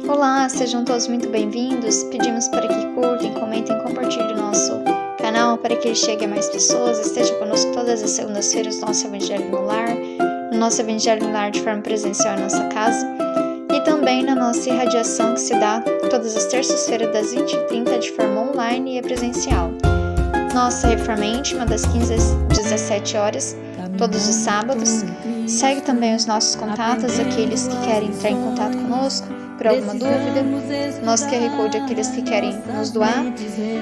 Olá, sejam todos muito bem-vindos. Pedimos para que curtem, comentem e compartilhem o nosso canal para que ele chegue a mais pessoas. Esteja conosco todas as segundas-feiras no nosso Evangelho no Lar, no nosso Evangelho no Lar de forma presencial em nossa casa e também na nossa irradiação que se dá todas as terças-feiras das 20h30 de forma online e presencial. Nossa reforma íntima das 15 às 17 horas, todos os sábados. Segue também os nossos contatos, aqueles que querem entrar em contato conosco por alguma dúvida, nosso QR Code aqueles que querem nos doar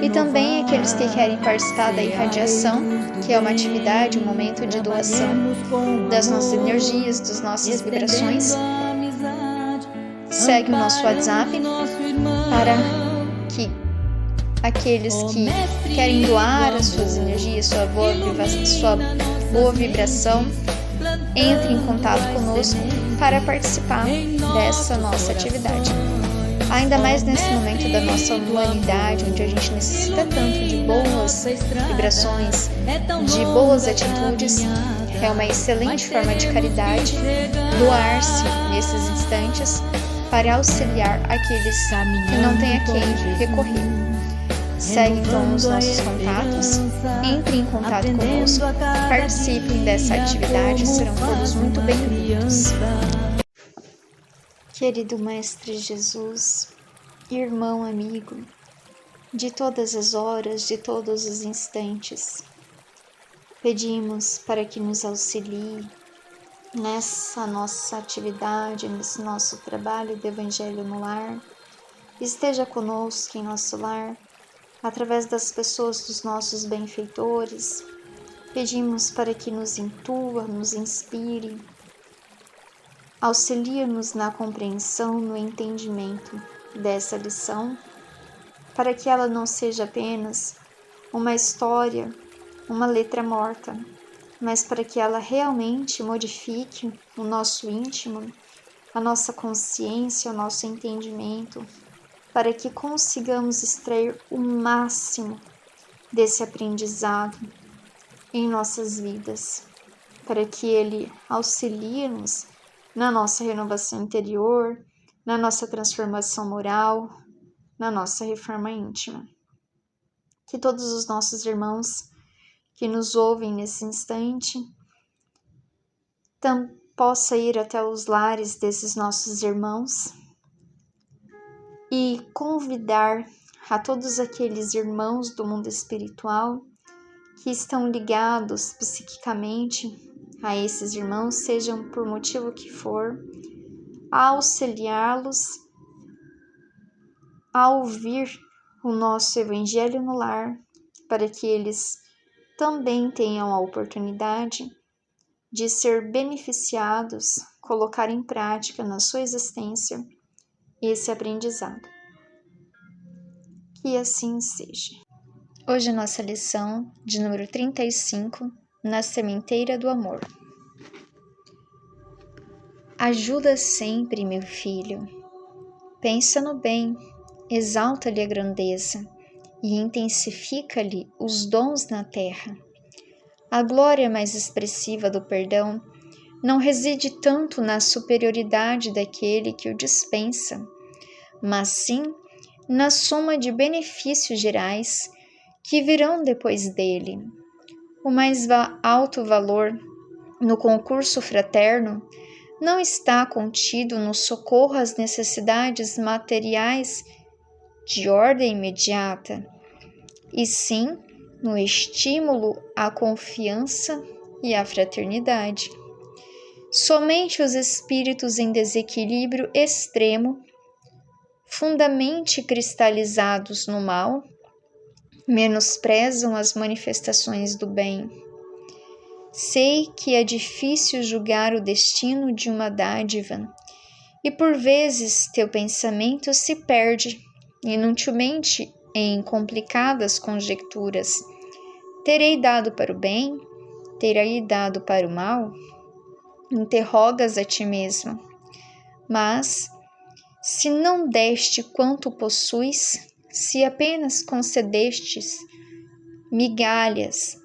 e também aqueles que querem participar da irradiação, que é uma atividade, um momento de doação das nossas energias, das nossas vibrações. Segue o nosso WhatsApp para que aqueles que querem doar as suas energias, sua boa vibração, entre em contato conosco para participar dessa nossa atividade. Ainda mais nesse momento da nossa humanidade, onde a gente necessita tanto de boas vibrações, de boas atitudes, é uma excelente forma de caridade doar-se nesses instantes para auxiliar aqueles que não têm a quem recorrer. Segue então os nossos contatos, entre em contato conosco, participem dessa atividade, serão todos muito bem-vindos. Querido Mestre Jesus, irmão amigo, de todas as horas, de todos os instantes, pedimos para que nos auxilie nessa nossa atividade, nesse nosso trabalho do Evangelho no Lar. Esteja conosco em nosso lar, através das pessoas dos nossos benfeitores. Pedimos para que nos intua, nos inspire, auxilie-nos na compreensão, no entendimento dessa lição, para que ela não seja apenas uma história, uma letra morta, mas para que ela realmente modifique o nosso íntimo, a nossa consciência, o nosso entendimento, para que consigamos extrair o máximo desse aprendizado em nossas vidas, para que ele auxilie-nos na nossa renovação interior, na nossa transformação moral, na nossa reforma íntima. Que todos os nossos irmãos que nos ouvem nesse instante possa ir até os lares desses nossos irmãos e convidar a todos aqueles irmãos do mundo espiritual que estão ligados psiquicamente a esses irmãos, sejam por motivo que for, a auxiliá-los a ouvir o nosso Evangelho no Lar, para que eles também tenham a oportunidade de ser beneficiados, colocar em prática na sua existência esse aprendizado. Que assim seja. Hoje a nossa lição de número 35, na sementeira do amor. Ajuda sempre, meu filho. Pensa no bem, exalta-lhe a grandeza e intensifica-lhe os dons na terra. A glória mais expressiva do perdão não reside tanto na superioridade daquele que o dispensa, mas sim na soma de benefícios gerais que virão depois dele. O mais alto valor no concurso fraterno não está contido no socorro às necessidades materiais de ordem imediata, e sim no estímulo à confiança e à fraternidade. Somente os espíritos em desequilíbrio extremo, fundamente cristalizados no mal, menosprezam as manifestações do bem. Sei que é difícil julgar o destino de uma dádiva, e por vezes teu pensamento se perde inutilmente em complicadas conjecturas. Terei dado para o bem? Terei dado para o mal? Interrogas a ti mesmo. Mas, se não deste quanto possuis, se apenas concedestes migalhas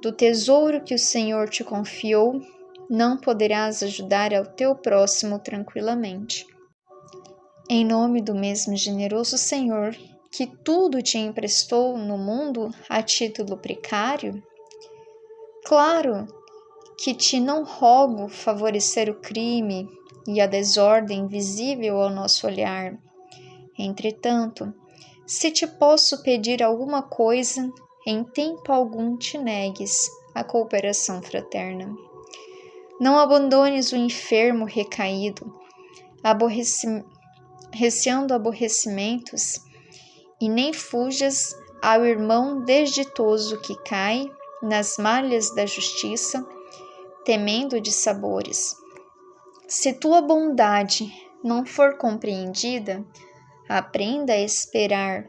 do tesouro que o Senhor te confiou, não poderás ajudar ao teu próximo tranquilamente. em nome do mesmo generoso Senhor que tudo te emprestou no mundo a título precário? Claro que te não rogo favorecer o crime e a desordem visível ao nosso olhar. Entretanto, se te posso pedir alguma coisa, em tempo algum te negues a cooperação fraterna. Não abandones o enfermo recaído, receando aborrecimentos, e nem fujas ao irmão desditoso que cai nas malhas da justiça, temendo de sabores. Se tua bondade não for compreendida, aprenda a esperar.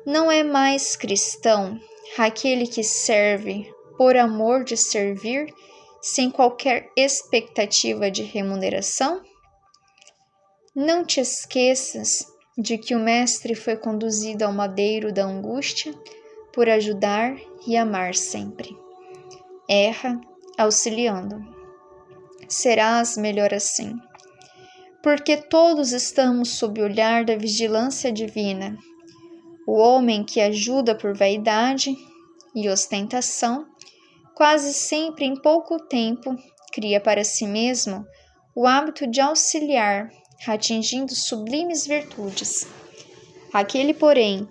Não é mais cristão aquele que serve por amor de servir, sem qualquer expectativa de remuneração? Não te esqueças de que o Mestre foi conduzido ao madeiro da angústia por ajudar e amar sempre. Erra auxiliando. Serás melhor assim, porque todos estamos sob o olhar da vigilância divina. O homem que ajuda por vaidade e ostentação, quase sempre em pouco tempo, cria para si mesmo o hábito de auxiliar, atingindo sublimes virtudes. Aquele, porém,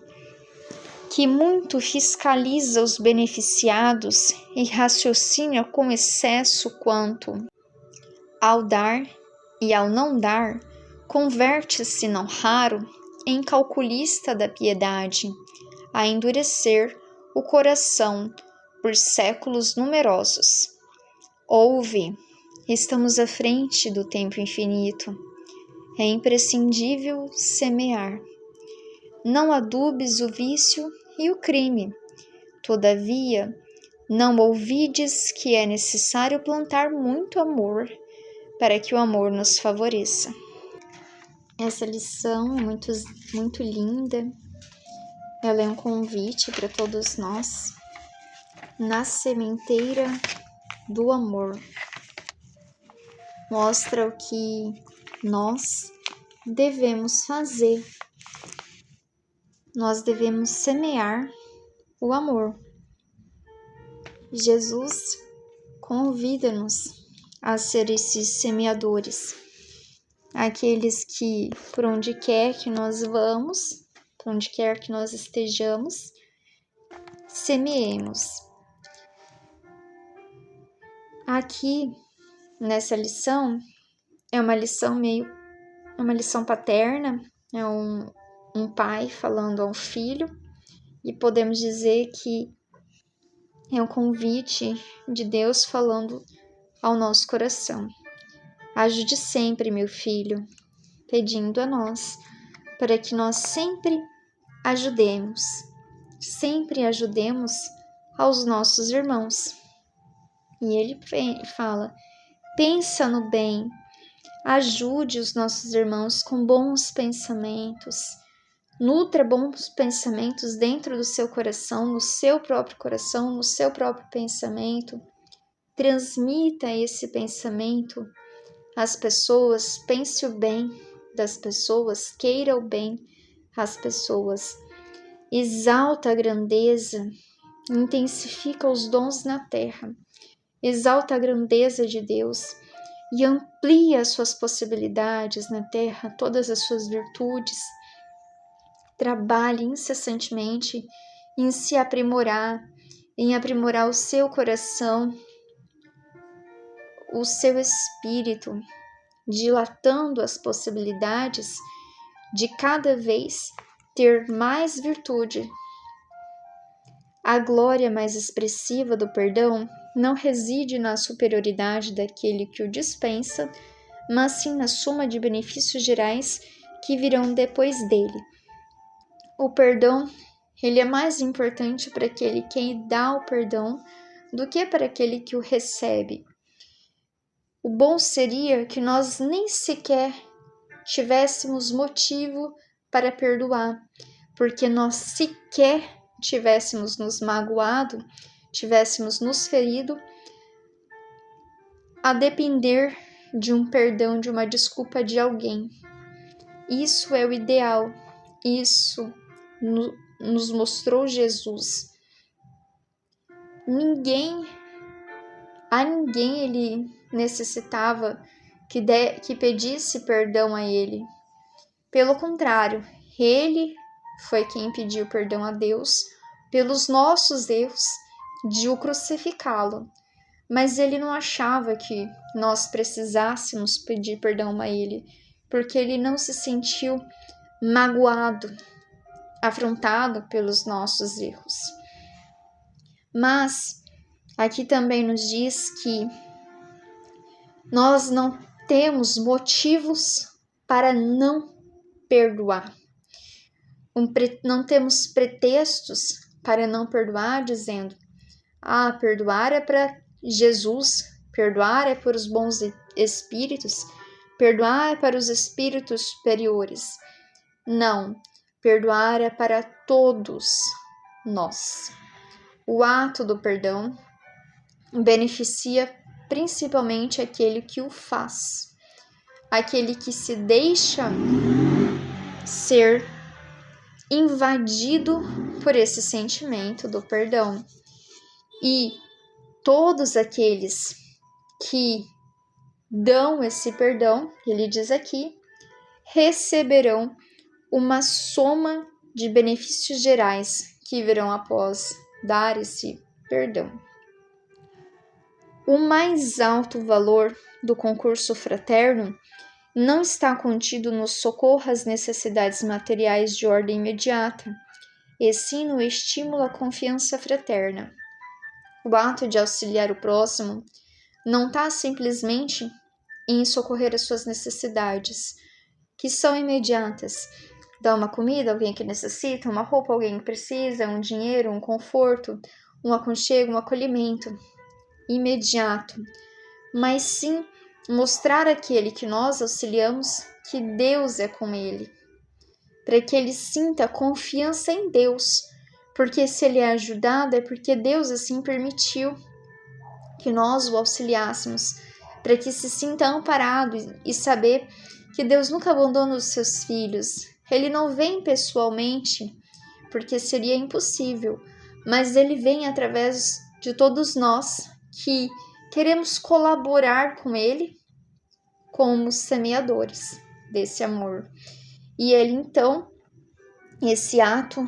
que muito fiscaliza os beneficiados e raciocina com excesso quanto ao dar e ao não dar, converte-se, não raro, em calculista da piedade, a endurecer o coração por séculos numerosos. Ouve, estamos à frente do tempo infinito. É imprescindível semear. Não adubes o vício e o crime. Todavia, não ouvides que é necessário plantar muito amor para que o amor nos favoreça. Essa lição é muito linda. Ela é um convite para todos nós na sementeira do amor. Mostra o que nós devemos fazer. Nós devemos semear o amor. Jesus convida-nos a ser esses semeadores, aqueles que, por onde quer que nós vamos, por onde quer que nós estejamos, semeemos. Aqui, nessa lição, é uma lição paterna, é um pai falando ao filho, e podemos dizer que é um convite de Deus falando ao nosso coração. Ajude sempre, meu filho, pedindo a nós, para que nós sempre ajudemos aos nossos irmãos. E ele fala, pensa no bem, ajude os nossos irmãos com bons pensamentos, nutra bons pensamentos dentro do seu coração, no seu próprio coração, no seu próprio pensamento. Transmita esse pensamento às pessoas, pense o bem das pessoas, queira o bem às pessoas. Exalta a grandeza, intensifica os dons na terra. Exalta a grandeza de Deus e amplia as suas possibilidades na terra, todas as suas virtudes. Trabalhe incessantemente em se aprimorar, em aprimorar o seu coração, o seu espírito, dilatando as possibilidades de cada vez ter mais virtude. A glória mais expressiva do perdão não reside na superioridade daquele que o dispensa, mas sim na soma de benefícios gerais que virão depois dele. O perdão, ele é mais importante para aquele que dá o perdão do que para aquele que o recebe. O bom seria que nós nem sequer tivéssemos motivo para perdoar, porque nós sequer tivéssemos nos magoado, tivéssemos nos ferido, a depender de um perdão, de uma desculpa de alguém. Isso é o ideal. Isso nos mostrou Jesus. A ninguém ele necessitava que pedisse perdão a ele. Pelo contrário, ele foi quem pediu perdão a Deus pelos nossos erros de o crucificá-lo. Mas ele não achava que nós precisássemos pedir perdão a ele, porque ele não se sentiu magoado, afrontado pelos nossos erros. Mas aqui também nos diz que nós não temos motivos para não perdoar. Não temos pretextos para não perdoar, dizendo: perdoar é para Jesus, perdoar é para os bons espíritos, perdoar é para os espíritos superiores. Não, perdoar é para todos nós. O ato do perdão beneficia principalmente aquele que o faz, aquele que se deixa ser invadido por esse sentimento do perdão. E todos aqueles que dão esse perdão, ele diz aqui, receberão uma soma de benefícios gerais que virão após dar esse perdão. O mais alto valor do concurso fraterno não está contido no socorro às necessidades materiais de ordem imediata, e sim no estímulo à confiança fraterna. O ato de auxiliar o próximo não está simplesmente em socorrer as suas necessidades, que são imediatas. Dar uma comida a alguém que necessita, uma roupa a alguém que precisa, um dinheiro, um conforto, um aconchego, um acolhimento imediato, mas sim mostrar àquele que nós auxiliamos que Deus é com ele, para que ele sinta confiança em Deus, porque se ele é ajudado é porque Deus assim permitiu que nós o auxiliássemos, para que se sinta amparado e saber que Deus nunca abandona os seus filhos. Ele não vem pessoalmente, porque seria impossível, mas ele vem através de todos nós que queremos colaborar com ele como semeadores desse amor. E ele, então, esse ato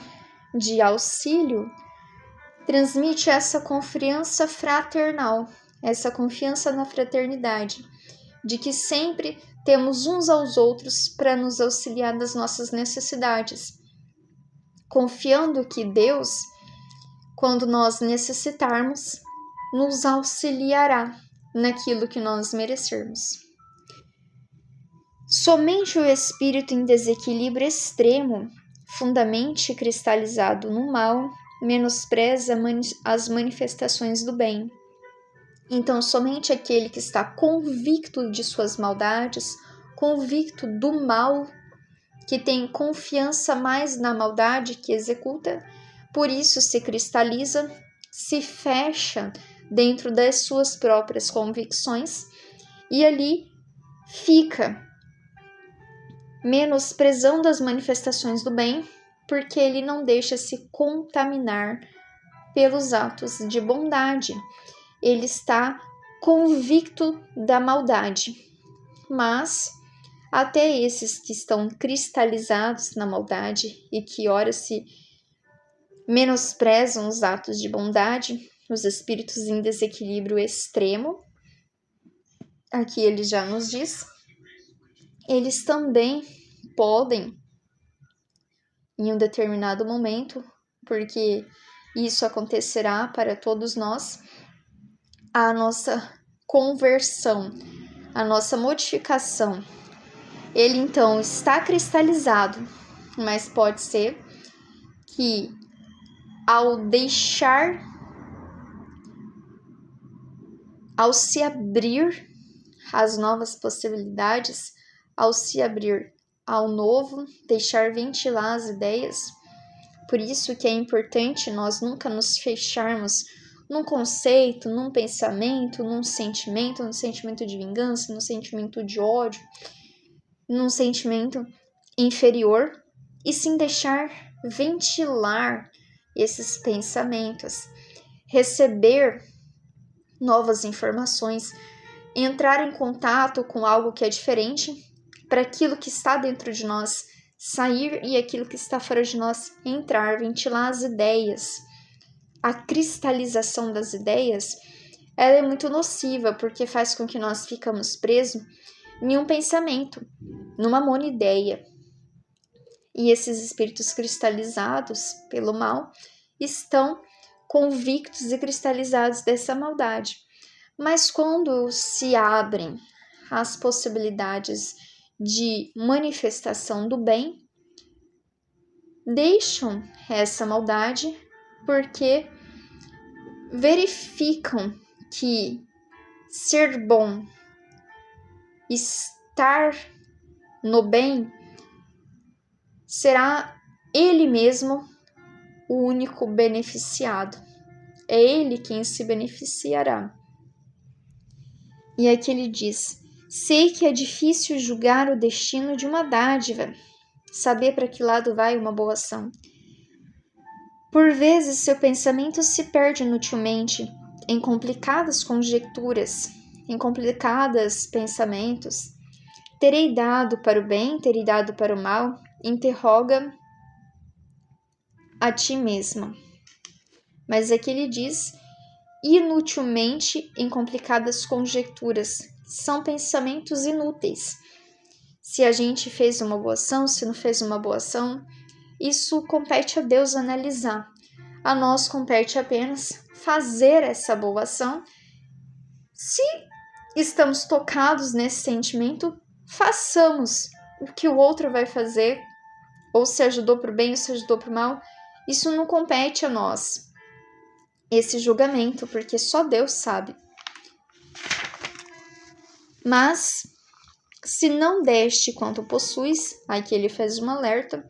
de auxílio transmite essa confiança fraternal, essa confiança na fraternidade, de que sempre temos uns aos outros para nos auxiliar nas nossas necessidades, confiando que Deus, quando nós necessitarmos, nos auxiliará naquilo que nós merecermos. Somente o espírito em desequilíbrio extremo, fundamente cristalizado no mal, menospreza as manifestações do bem. Então, somente aquele que está convicto de suas maldades, convicto do mal, que tem confiança mais na maldade que executa, por isso se cristaliza, se fecha dentro das suas próprias convicções e ali fica menosprezando as manifestações do bem, porque ele não deixa se contaminar pelos atos de bondade. Ele está convicto da maldade. Mas até esses que estão cristalizados na maldade e que ora se menosprezam os atos de bondade, os espíritos em desequilíbrio extremo, aqui ele já nos diz, eles também podem, em um determinado momento, porque isso acontecerá para todos nós, a nossa conversão, a nossa modificação. Ele então está cristalizado, mas pode ser que ao se abrir às novas possibilidades, ao se abrir ao novo, deixar ventilar as ideias. Por isso que é importante nós nunca nos fecharmos num conceito, num pensamento, num sentimento de vingança, num sentimento de ódio, num sentimento inferior e sim deixar ventilar esses pensamentos, receber novas informações, entrar em contato com algo que é diferente, para aquilo que está dentro de nós sair e aquilo que está fora de nós entrar, ventilar as ideias. A cristalização das ideias, ela é muito nociva, porque faz com que nós ficamos presos em um pensamento, numa monoideia. E esses espíritos cristalizados pelo mal estão convictos e cristalizados dessa maldade. Mas quando se abrem as possibilidades de manifestação do bem, deixam essa maldade porque verificam que ser bom, estar no bem, será ele mesmo o único beneficiado. É ele quem se beneficiará. E aqui ele diz: sei que é difícil julgar o destino de uma dádiva, saber para que lado vai uma boa ação. Por vezes seu pensamento se perde inutilmente em complicadas conjecturas, em complicados pensamentos. Terei dado para o bem, terei dado para o mal? Interroga a ti mesma. Mas aqui ele diz: inutilmente em complicadas conjecturas. São pensamentos inúteis. Se a gente fez uma boa ação, se não fez uma boa ação, isso compete a Deus analisar. A nós compete apenas fazer essa boa ação. Se estamos tocados nesse sentimento, façamos o que o outro vai fazer, ou se ajudou para o bem ou se ajudou para o mal. Isso não compete a nós, esse julgamento, porque só Deus sabe. Mas, se não deste quanto possuis, aqui ele faz um alerta,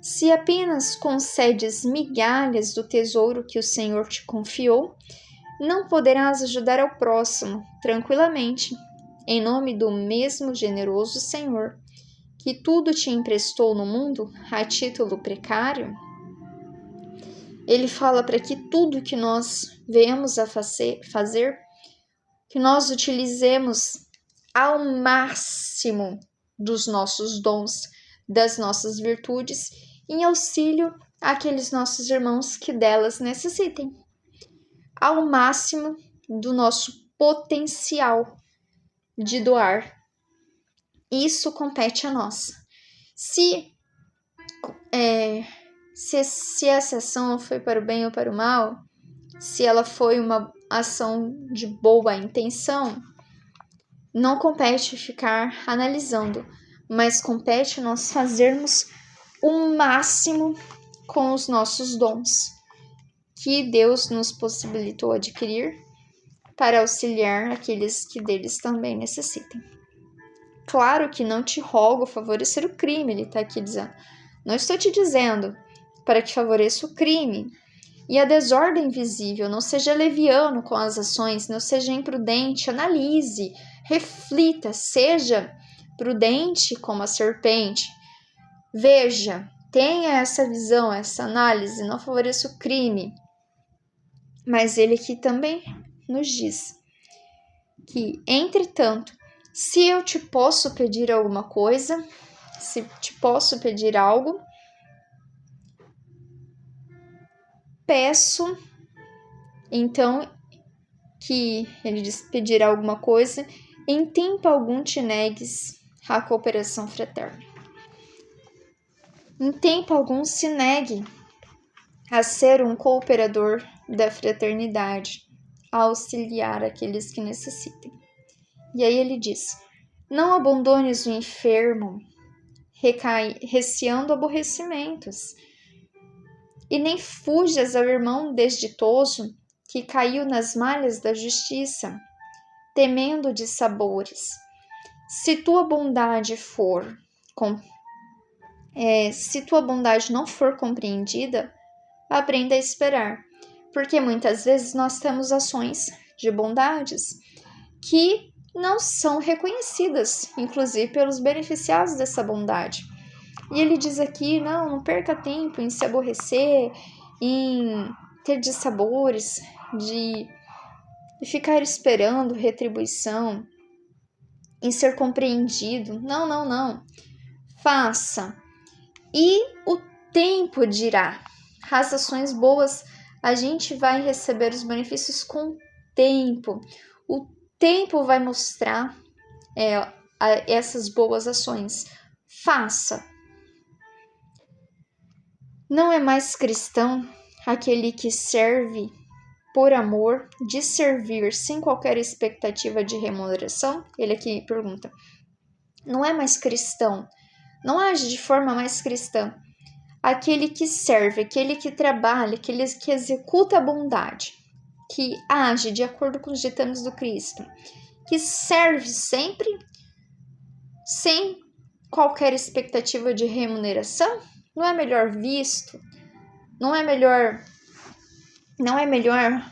se apenas concedes migalhas do tesouro que o Senhor te confiou, não poderás ajudar ao próximo tranquilamente, em nome do mesmo generoso Senhor, que tudo te emprestou no mundo a título precário. Ele fala para que tudo que nós venhamos a fazer, que nós utilizemos ao máximo dos nossos dons, das nossas virtudes, em auxílio àqueles nossos irmãos que delas necessitem. Ao máximo do nosso potencial de doar. Isso compete a nós. Se essa ação foi para o bem ou para o mal, se ela foi uma ação de boa intenção, não compete ficar analisando, mas compete nós fazermos o máximo com os nossos dons que Deus nos possibilitou adquirir para auxiliar aqueles que deles também necessitem. Claro que não te rogo favorecer o crime, ele está aqui dizendo. Não estou te dizendo para que favoreça o crime e a desordem visível. Não seja leviano com as ações, não seja imprudente, analise, reflita, seja prudente como a serpente. Veja, tenha essa visão, essa análise, não favoreça o crime. Mas ele aqui também nos diz que, entretanto, se eu te posso pedir alguma coisa, se te posso pedir algo, peço, então, que ele diz pedir alguma coisa, em tempo algum te negues a cooperação fraterna. Em tempo algum se negue a ser um cooperador da fraternidade, a auxiliar aqueles que necessitem. E aí ele diz: não abandones o enfermo, receando aborrecimentos, e nem fujas ao irmão desditoso que caiu nas malhas da justiça, temendo dissabores. Se tua bondade não for compreendida, aprenda a esperar, porque muitas vezes nós temos ações de bondades que não são reconhecidas, inclusive pelos beneficiados dessa bondade. E ele diz aqui, não perca tempo em se aborrecer, em ter dissabores, de ficar esperando retribuição, em ser compreendido. Não. Faça. E o tempo dirá. As ações boas, a gente vai receber os benefícios com o tempo. O tempo vai mostrar essas boas ações. Faça. Não é mais cristão aquele que serve por amor, de servir sem qualquer expectativa de remuneração? Ele aqui pergunta. Não é mais cristão, não age de forma mais cristã aquele que serve, aquele que trabalha, aquele que executa a bondade, que age de acordo com os ditames do Cristo, que serve sempre sem qualquer expectativa de remuneração? Não é melhor visto? Não é melhor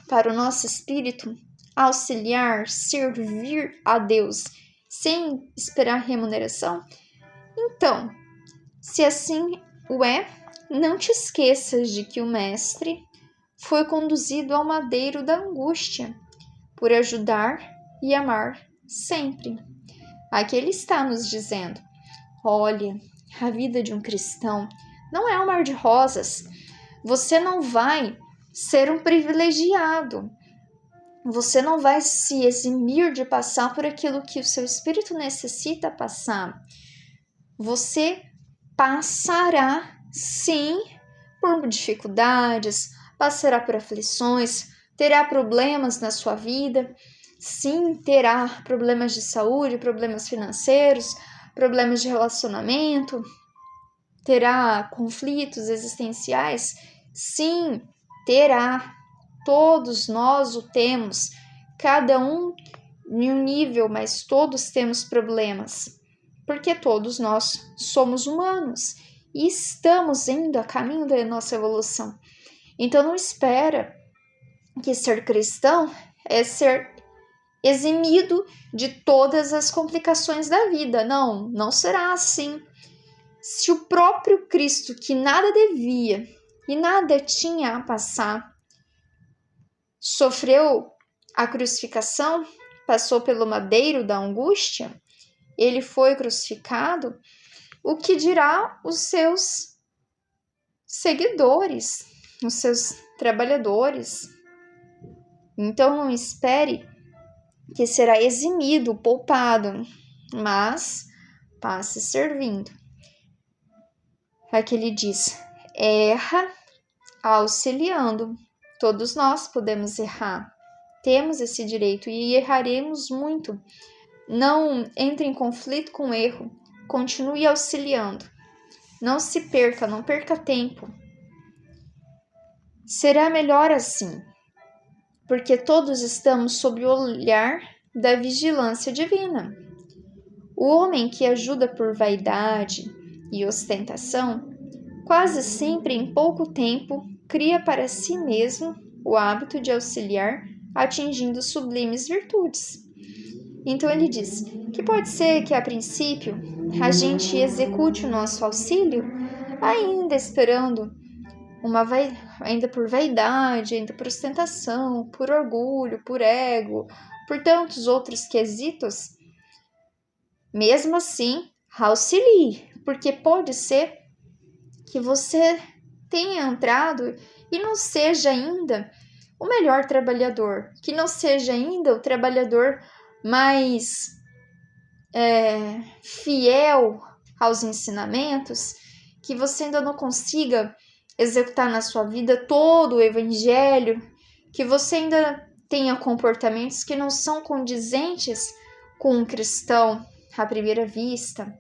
para o nosso espírito auxiliar, servir a Deus sem esperar remuneração? Então, se assim o é, não te esqueças de que o Mestre foi conduzido ao madeiro da angústia por ajudar e amar sempre. Aqui ele está nos dizendo, olha, a vida de um cristão não é um mar de rosas. Você não vai ser um privilegiado. Você não vai se eximir de passar por aquilo que o seu espírito necessita passar. Você passará, sim, por dificuldades, passará por aflições, terá problemas na sua vida, sim, terá problemas de saúde, problemas financeiros, problemas de relacionamento, terá conflitos existenciais, sim, terá. Todos nós o temos, cada um em um nível, mas todos temos problemas, porque todos nós somos humanos e estamos indo a caminho da nossa evolução. Então não espera que ser cristão é ser eximido de todas as complicações da vida. Não será assim. Se o próprio Cristo, que nada devia e nada tinha a passar, sofreu a crucificação, passou pelo madeiro da angústia, ele foi crucificado, o que dirá os seus seguidores, os seus trabalhadores? Então não espere que será eximido, poupado, mas passe servindo. Aqui ele diz, erra auxiliando. Todos nós podemos errar, temos esse direito e erraremos muito. Não entre em conflito com o erro, continue auxiliando. Não se perca, não perca tempo. Será melhor assim, porque todos estamos sob o olhar da vigilância divina. O homem que ajuda por vaidade e ostentação, quase sempre em pouco tempo, cria para si mesmo o hábito de auxiliar, atingindo sublimes virtudes. Então ele diz que pode ser que a princípio a gente execute o nosso auxílio ainda esperando ainda por vaidade, ainda por ostentação, por orgulho, por ego, por tantos outros quesitos. Mesmo assim, auxilie, porque pode ser que você tenha entrado e não seja ainda o melhor trabalhador, que não seja ainda o trabalhador mais fiel aos ensinamentos, que você ainda não consiga executar na sua vida todo o evangelho, que você ainda tenha comportamentos que não são condizentes com um cristão à primeira vista,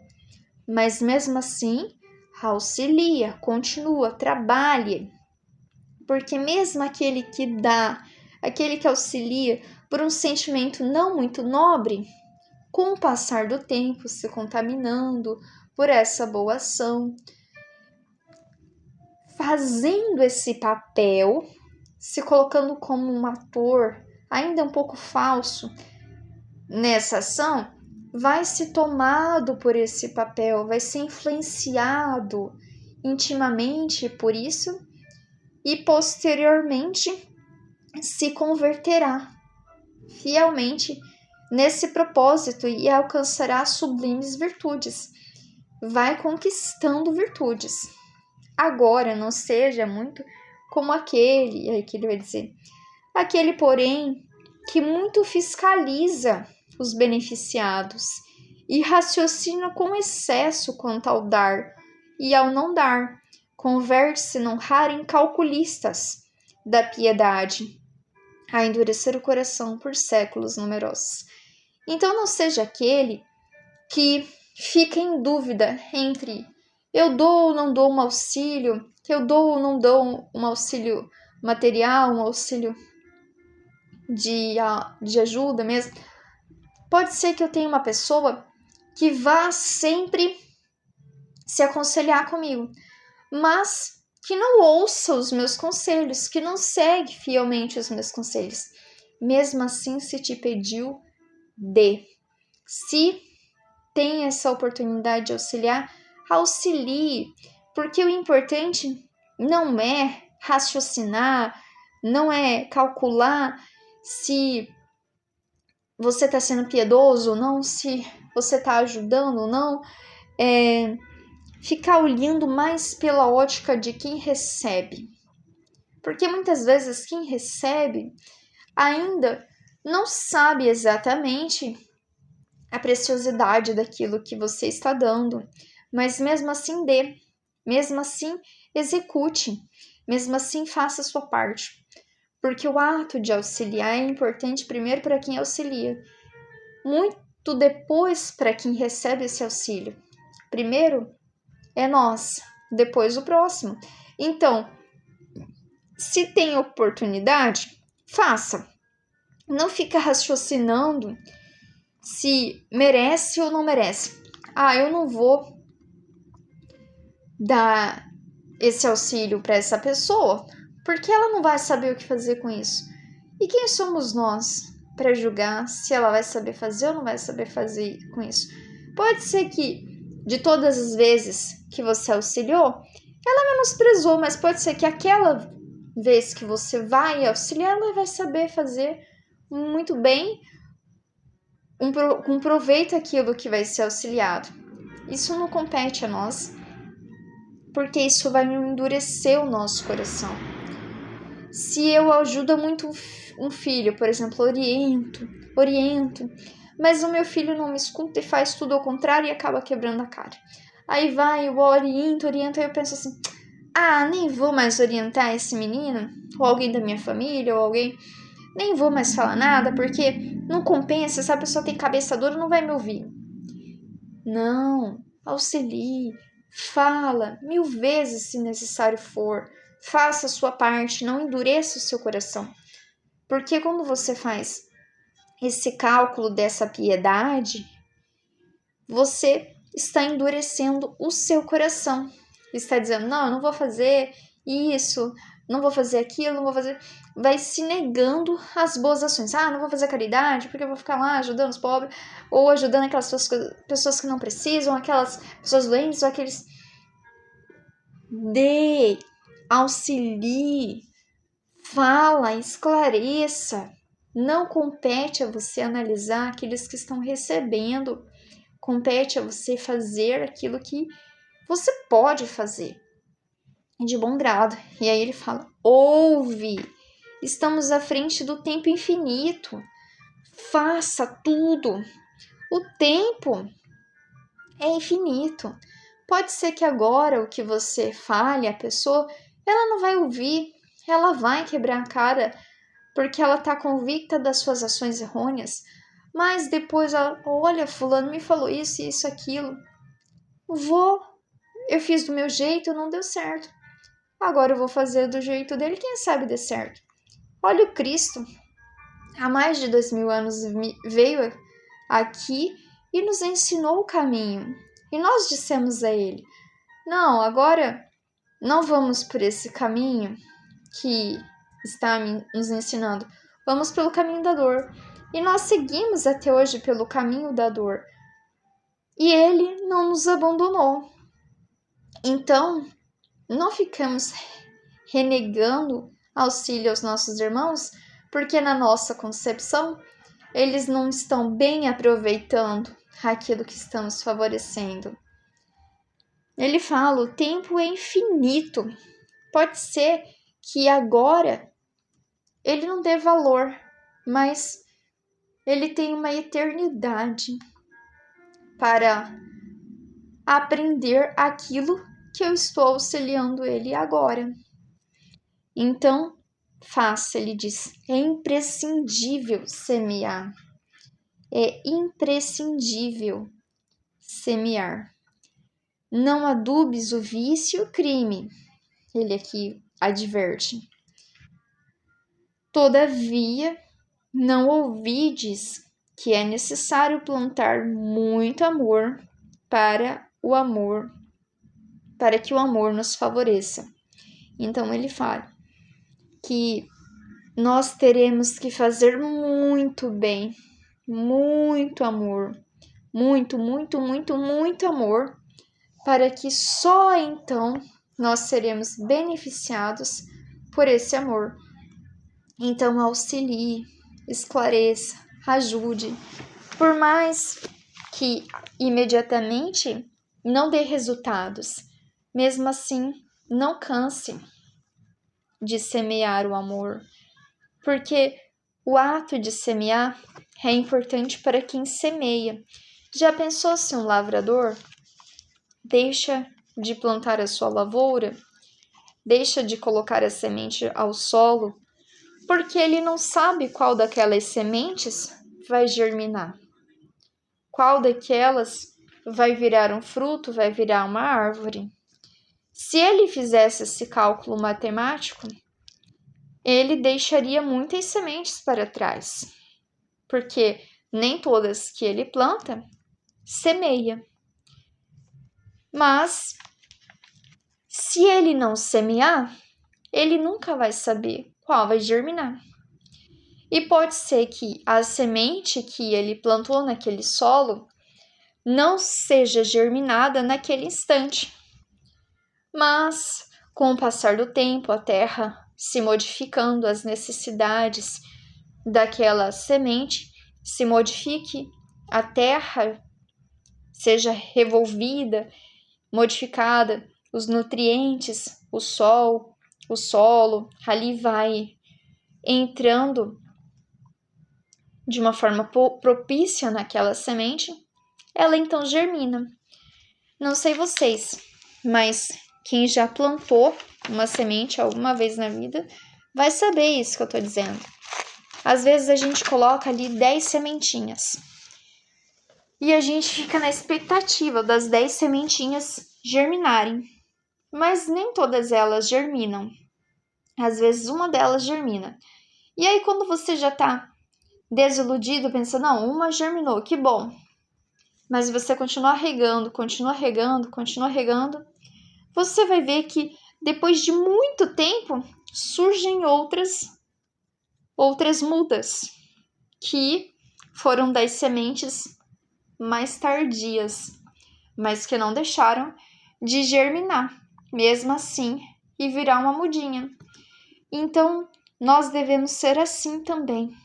mas mesmo assim, auxilia, continua, trabalhe, porque mesmo aquele que dá, aquele que auxilia por um sentimento não muito nobre, com o passar do tempo se contaminando por essa boa ação, fazendo esse papel, se colocando como um ator ainda um pouco falso nessa ação, vai ser tomado por esse papel, vai ser influenciado intimamente por isso e posteriormente se converterá fielmente nesse propósito e alcançará sublimes virtudes. Vai conquistando virtudes. Agora, não seja muito como aquele, aí que ele vai dizer, aquele, porém, que muito fiscaliza os beneficiados e raciocina com excesso quanto ao dar e ao não dar, converte-se não raro em calculistas da piedade, a endurecer o coração por séculos numerosos. Então não seja aquele que fica em dúvida entre eu dou ou não dou um auxílio, eu dou ou não dou um auxílio material, um auxílio de ajuda mesmo. Pode ser que eu tenha uma pessoa que vá sempre se aconselhar comigo, mas que não ouça os meus conselhos, que não segue fielmente os meus conselhos. Mesmo assim, se te pediu, dê. Se tem essa oportunidade de auxiliar, auxilie, porque o importante não é raciocinar, não é calcular se você está sendo piedoso ou não, se você está ajudando ou não, ficar olhando mais pela ótica de quem recebe. Porque muitas vezes quem recebe ainda não sabe exatamente a preciosidade daquilo que você está dando, mas mesmo assim dê, mesmo assim execute, mesmo assim faça a sua parte. Porque o ato de auxiliar é importante primeiro para quem auxilia, muito depois para quem recebe esse auxílio. Primeiro é nós, depois o próximo. Então, se tem oportunidade, faça. Não fica raciocinando se merece ou não merece. Eu não vou dar esse auxílio para essa pessoa, porque ela não vai saber o que fazer com isso. E quem somos nós para julgar se ela vai saber fazer ou não vai saber fazer com isso? Pode ser que de todas as vezes que você auxiliou, ela menosprezou, mas pode ser que aquela vez que você vai auxiliar, ela vai saber fazer muito bem, com proveito aquilo que vai ser auxiliado. Isso não compete a nós, porque isso vai endurecer o nosso coração. Se eu ajudo muito um filho, por exemplo, oriento, mas o meu filho não me escuta e faz tudo ao contrário e acaba quebrando a cara. Aí eu oriento, aí eu penso assim, nem vou mais orientar esse menino, ou alguém da minha família, ou alguém, nem vou mais falar nada, porque não compensa, essa pessoa tem cabeça dura, não vai me ouvir. Não, auxilie, fala 1000 vezes se necessário for, faça a sua parte, não endureça o seu coração. Porque quando você faz esse cálculo dessa piedade, você está endurecendo o seu coração. Está dizendo, não, eu não vou fazer isso, não vou fazer aquilo, não vou fazer... Vai se negando as boas ações. Não vou fazer caridade porque eu vou ficar lá ajudando os pobres, ou ajudando aquelas pessoas que não precisam, aquelas pessoas doentes, ou aqueles... Dê, auxilie, fala, esclareça. Não compete a você analisar aqueles que estão recebendo. Compete a você fazer aquilo que você pode fazer de bom grado. E aí ele fala, ouve, estamos à frente do tempo infinito, faça tudo. O tempo é infinito. Pode ser que agora o que você fale, a pessoa, ela não vai ouvir, ela vai quebrar a cara, porque ela está convicta das suas ações errôneas, mas depois ela, olha, fulano me falou isso, aquilo. Eu fiz do meu jeito, não deu certo. Agora eu vou fazer do jeito dele, quem sabe dê certo. Olha o Cristo, há mais de 2000 anos veio aqui e nos ensinou o caminho. E nós dissemos a ele, não, agora não vamos por esse caminho que está nos ensinando, vamos pelo caminho da dor. E nós seguimos até hoje pelo caminho da dor, e Ele não nos abandonou. Então, não ficamos renegando auxílio aos nossos irmãos, porque na nossa concepção, eles não estão bem aproveitando aquilo que estamos favorecendo. Ele fala, o tempo é infinito. Pode ser que agora ele não dê valor, mas ele tem uma eternidade para aprender aquilo que eu estou auxiliando ele agora. Então, faça, ele diz, é imprescindível semear. É imprescindível semear. Não adubes o vício e o crime. Ele aqui adverte. Todavia, não ouvides que é necessário plantar muito amor para que o amor nos favoreça. Então ele fala que nós teremos que fazer muito bem, muito amor, muito amor, para que só então nós seremos beneficiados por esse amor. Então auxilie, esclareça, ajude, por mais que imediatamente não dê resultados, mesmo assim não canse de semear o amor, porque o ato de semear é importante para quem semeia. Já pensou se um lavrador deixa de plantar a sua lavoura, deixa de colocar a semente ao solo, porque ele não sabe qual daquelas sementes vai germinar, qual daquelas vai virar um fruto, vai virar uma árvore. Se ele fizesse esse cálculo matemático, ele deixaria muitas sementes para trás, porque nem todas que ele planta, semeia. Mas, se ele não semear, ele nunca vai saber qual vai germinar. E pode ser que a semente que ele plantou naquele solo não seja germinada naquele instante. Mas, com o passar do tempo, a terra se modificando, as necessidades daquela semente se modifique, a terra seja revolvida, modificada, os nutrientes, o sol, o solo, ali vai entrando de uma forma propícia naquela semente, ela então germina. Não sei vocês, mas quem já plantou uma semente alguma vez na vida vai saber isso que eu estou dizendo. Às vezes a gente coloca ali 10 sementinhas e a gente fica na expectativa das 10 sementinhas germinarem, mas nem todas elas germinam. Às vezes uma delas germina. E aí quando você já está desiludido, pensa, não, uma germinou, que bom. Mas você continua regando, você vai ver que depois de muito tempo surgem outras mudas que foram das sementes mais tardias, mas que não deixaram de germinar, mesmo assim, e virar uma mudinha. Então, nós devemos ser assim também,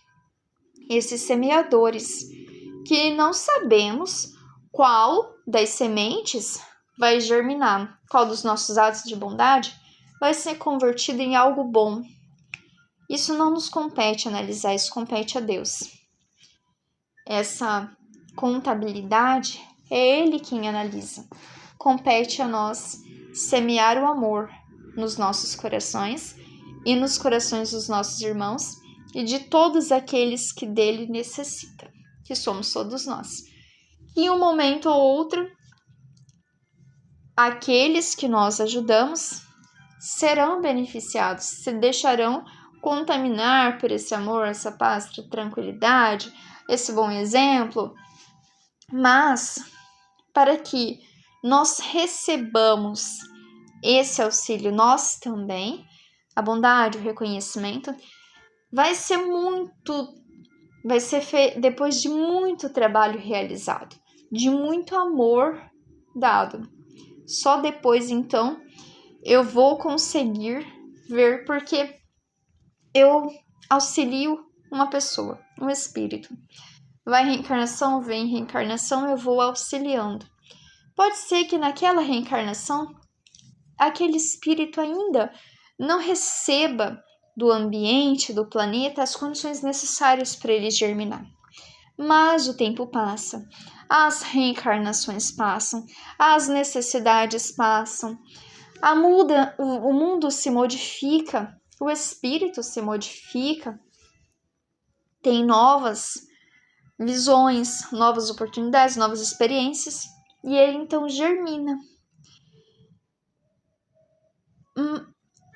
esses semeadores, que não sabemos qual das sementes vai germinar, qual dos nossos atos de bondade vai ser convertido em algo bom. Isso não nos compete analisar, isso compete a Deus. Essa contabilidade é Ele quem analisa. Compete a nós semear o amor nos nossos corações e nos corações dos nossos irmãos e de todos aqueles que dele necessitam, que somos todos nós. E em um momento ou outro, aqueles que nós ajudamos serão beneficiados, se deixarão contaminar por esse amor, essa paz, essa tranquilidade, esse bom exemplo. Mas, para que nós recebamos esse auxílio, nós também, a bondade, o reconhecimento, vai ser depois de muito trabalho realizado. de muito amor dado. Só depois, então, eu vou conseguir ver, porque eu auxilio uma pessoa, um espírito. Vai reencarnação, vem reencarnação, eu vou auxiliando. Pode ser que naquela reencarnação, aquele espírito ainda não receba do ambiente, do planeta, as condições necessárias para ele germinar. Mas o tempo passa, as reencarnações passam, as necessidades passam, o mundo se modifica, o espírito se modifica, tem novas visões, novas oportunidades, novas experiências, e ele então germina.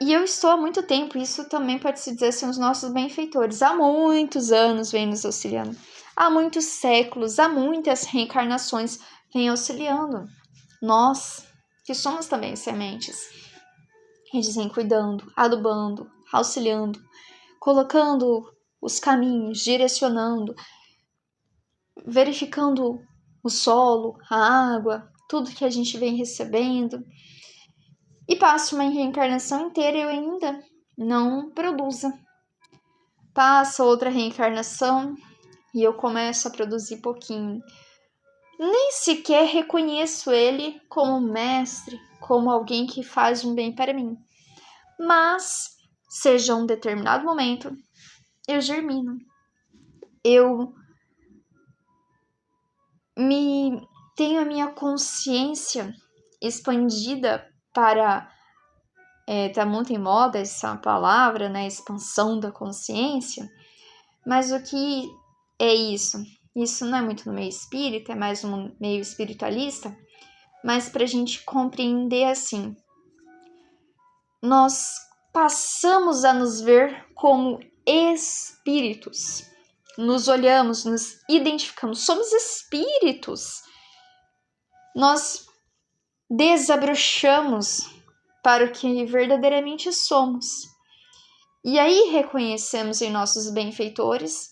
E eu estou há muito tempo, isso também pode se dizer assim, os nossos benfeitores, há muitos anos vem nos auxiliando, há muitos séculos, há muitas reencarnações vem auxiliando. Nós, que somos também sementes, eles vêm cuidando, adubando, auxiliando, colocando os caminhos, direcionando, verificando o solo, a água, tudo que a gente vem recebendo. E passa uma reencarnação inteira e eu ainda não produza. Passa outra reencarnação e eu começo a produzir pouquinho. Nem sequer reconheço ele como mestre, como alguém que faz um bem para mim. Mas, seja um determinado momento, eu germino. Eu tenho a minha consciência expandida para... tá muito em moda essa palavra, né? Expansão da consciência. Mas o que é isso? Isso não é muito no meio espírita, é mais no meio espiritualista. Mas para a gente compreender assim, nós passamos a nos ver como espíritos. Nos olhamos, nos identificamos, somos espíritos. Nós desabrochamos para o que verdadeiramente somos. E aí reconhecemos em nossos benfeitores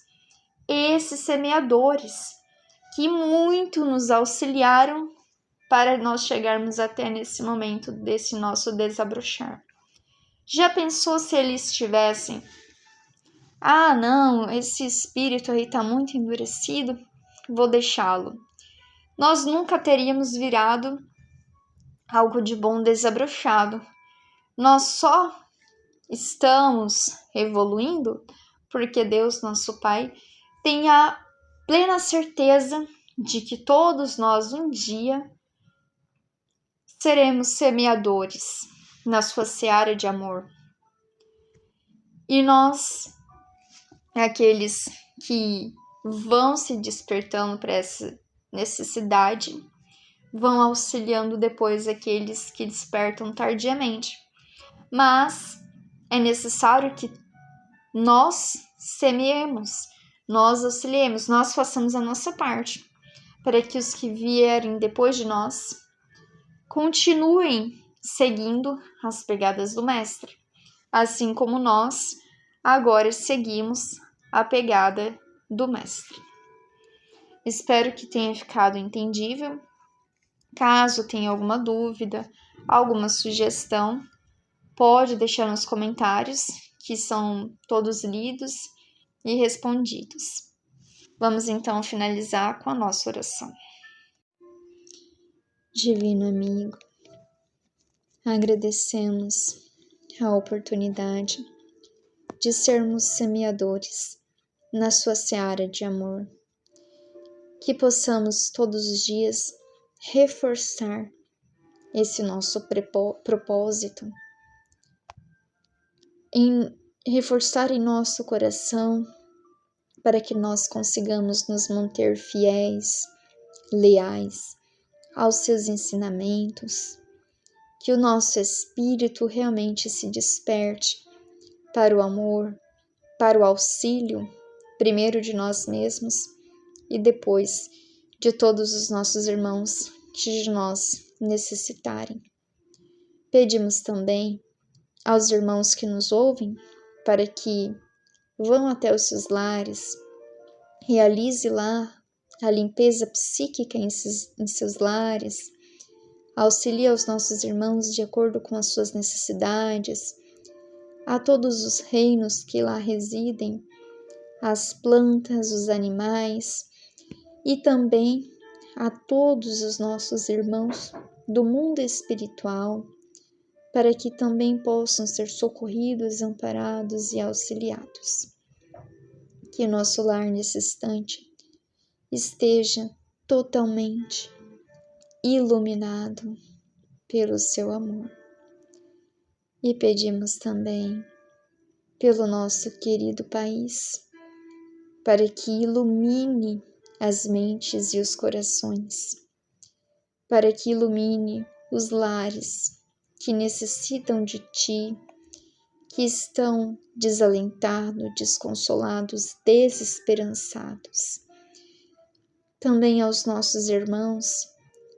esses semeadores que muito nos auxiliaram para nós chegarmos até nesse momento desse nosso desabrochar. Já pensou se eles tivessem: ah, não, esse espírito aí está muito endurecido, vou deixá-lo. Nós nunca teríamos virado algo de bom desabrochado. Nós só estamos evoluindo porque Deus, nosso Pai, tem a plena certeza de que todos nós um dia seremos semeadores na sua seara de amor. E nós, aqueles que vão se despertando para essa necessidade, vão auxiliando depois aqueles que despertam tardiamente. Mas é necessário que nós semeemos, nós auxiliemos, nós façamos a nossa parte, para que os que vierem depois de nós continuem seguindo as pegadas do Mestre, assim como nós agora seguimos a pegada do Mestre. Espero que tenha ficado entendível. Caso tenha alguma dúvida, alguma sugestão, pode deixar nos comentários, que são todos lidos e respondidos. Vamos então finalizar com a nossa oração. Divino amigo, agradecemos a oportunidade de sermos semeadores na sua seara de amor, que possamos todos os dias reforçar esse nosso propósito, reforçar em nosso coração, para que nós consigamos nos manter fiéis, leais aos seus ensinamentos, que o nosso espírito realmente se desperte para o amor, para o auxílio, primeiro de nós mesmos e depois de todos os nossos irmãos que de nós necessitarem. Pedimos também aos irmãos que nos ouvem para que vão até os seus lares, realize lá a limpeza psíquica em seus lares, auxilia os nossos irmãos de acordo com as suas necessidades, a todos os reinos que lá residem, as plantas, os animais e também a todos os nossos irmãos do mundo espiritual, para que também possam ser socorridos, amparados e auxiliados. Que nosso lar nesse instante esteja totalmente iluminado pelo seu amor. E pedimos também pelo nosso querido país, para que ilumine as mentes e os corações, para que ilumine os lares que necessitam de Ti, que estão desalentados, desconsolados, desesperançados. Também aos nossos irmãos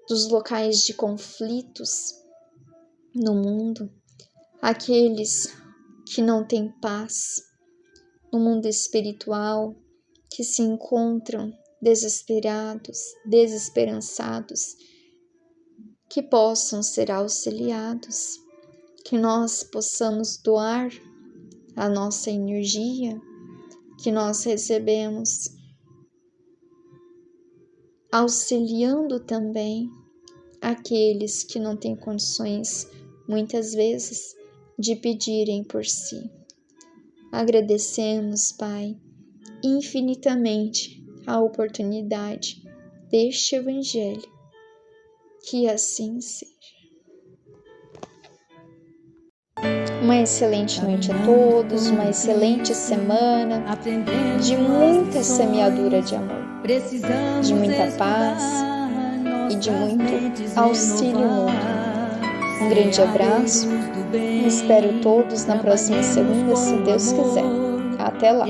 dos locais de conflitos no mundo, aqueles que não têm paz no mundo espiritual, que se encontram desesperados, desesperançados, que possam ser auxiliados, que nós possamos doar a nossa energia que nós recebemos, auxiliando também aqueles que não têm condições, muitas vezes, de pedirem por si. Agradecemos, Pai, infinitamente a oportunidade deste Evangelho. Que assim seja. Uma excelente noite a todos, uma excelente semana de muita semeadura de amor, de muita paz e de muito auxílio mútuo. Um grande abraço e espero todos na próxima segunda, se Deus quiser. Até lá!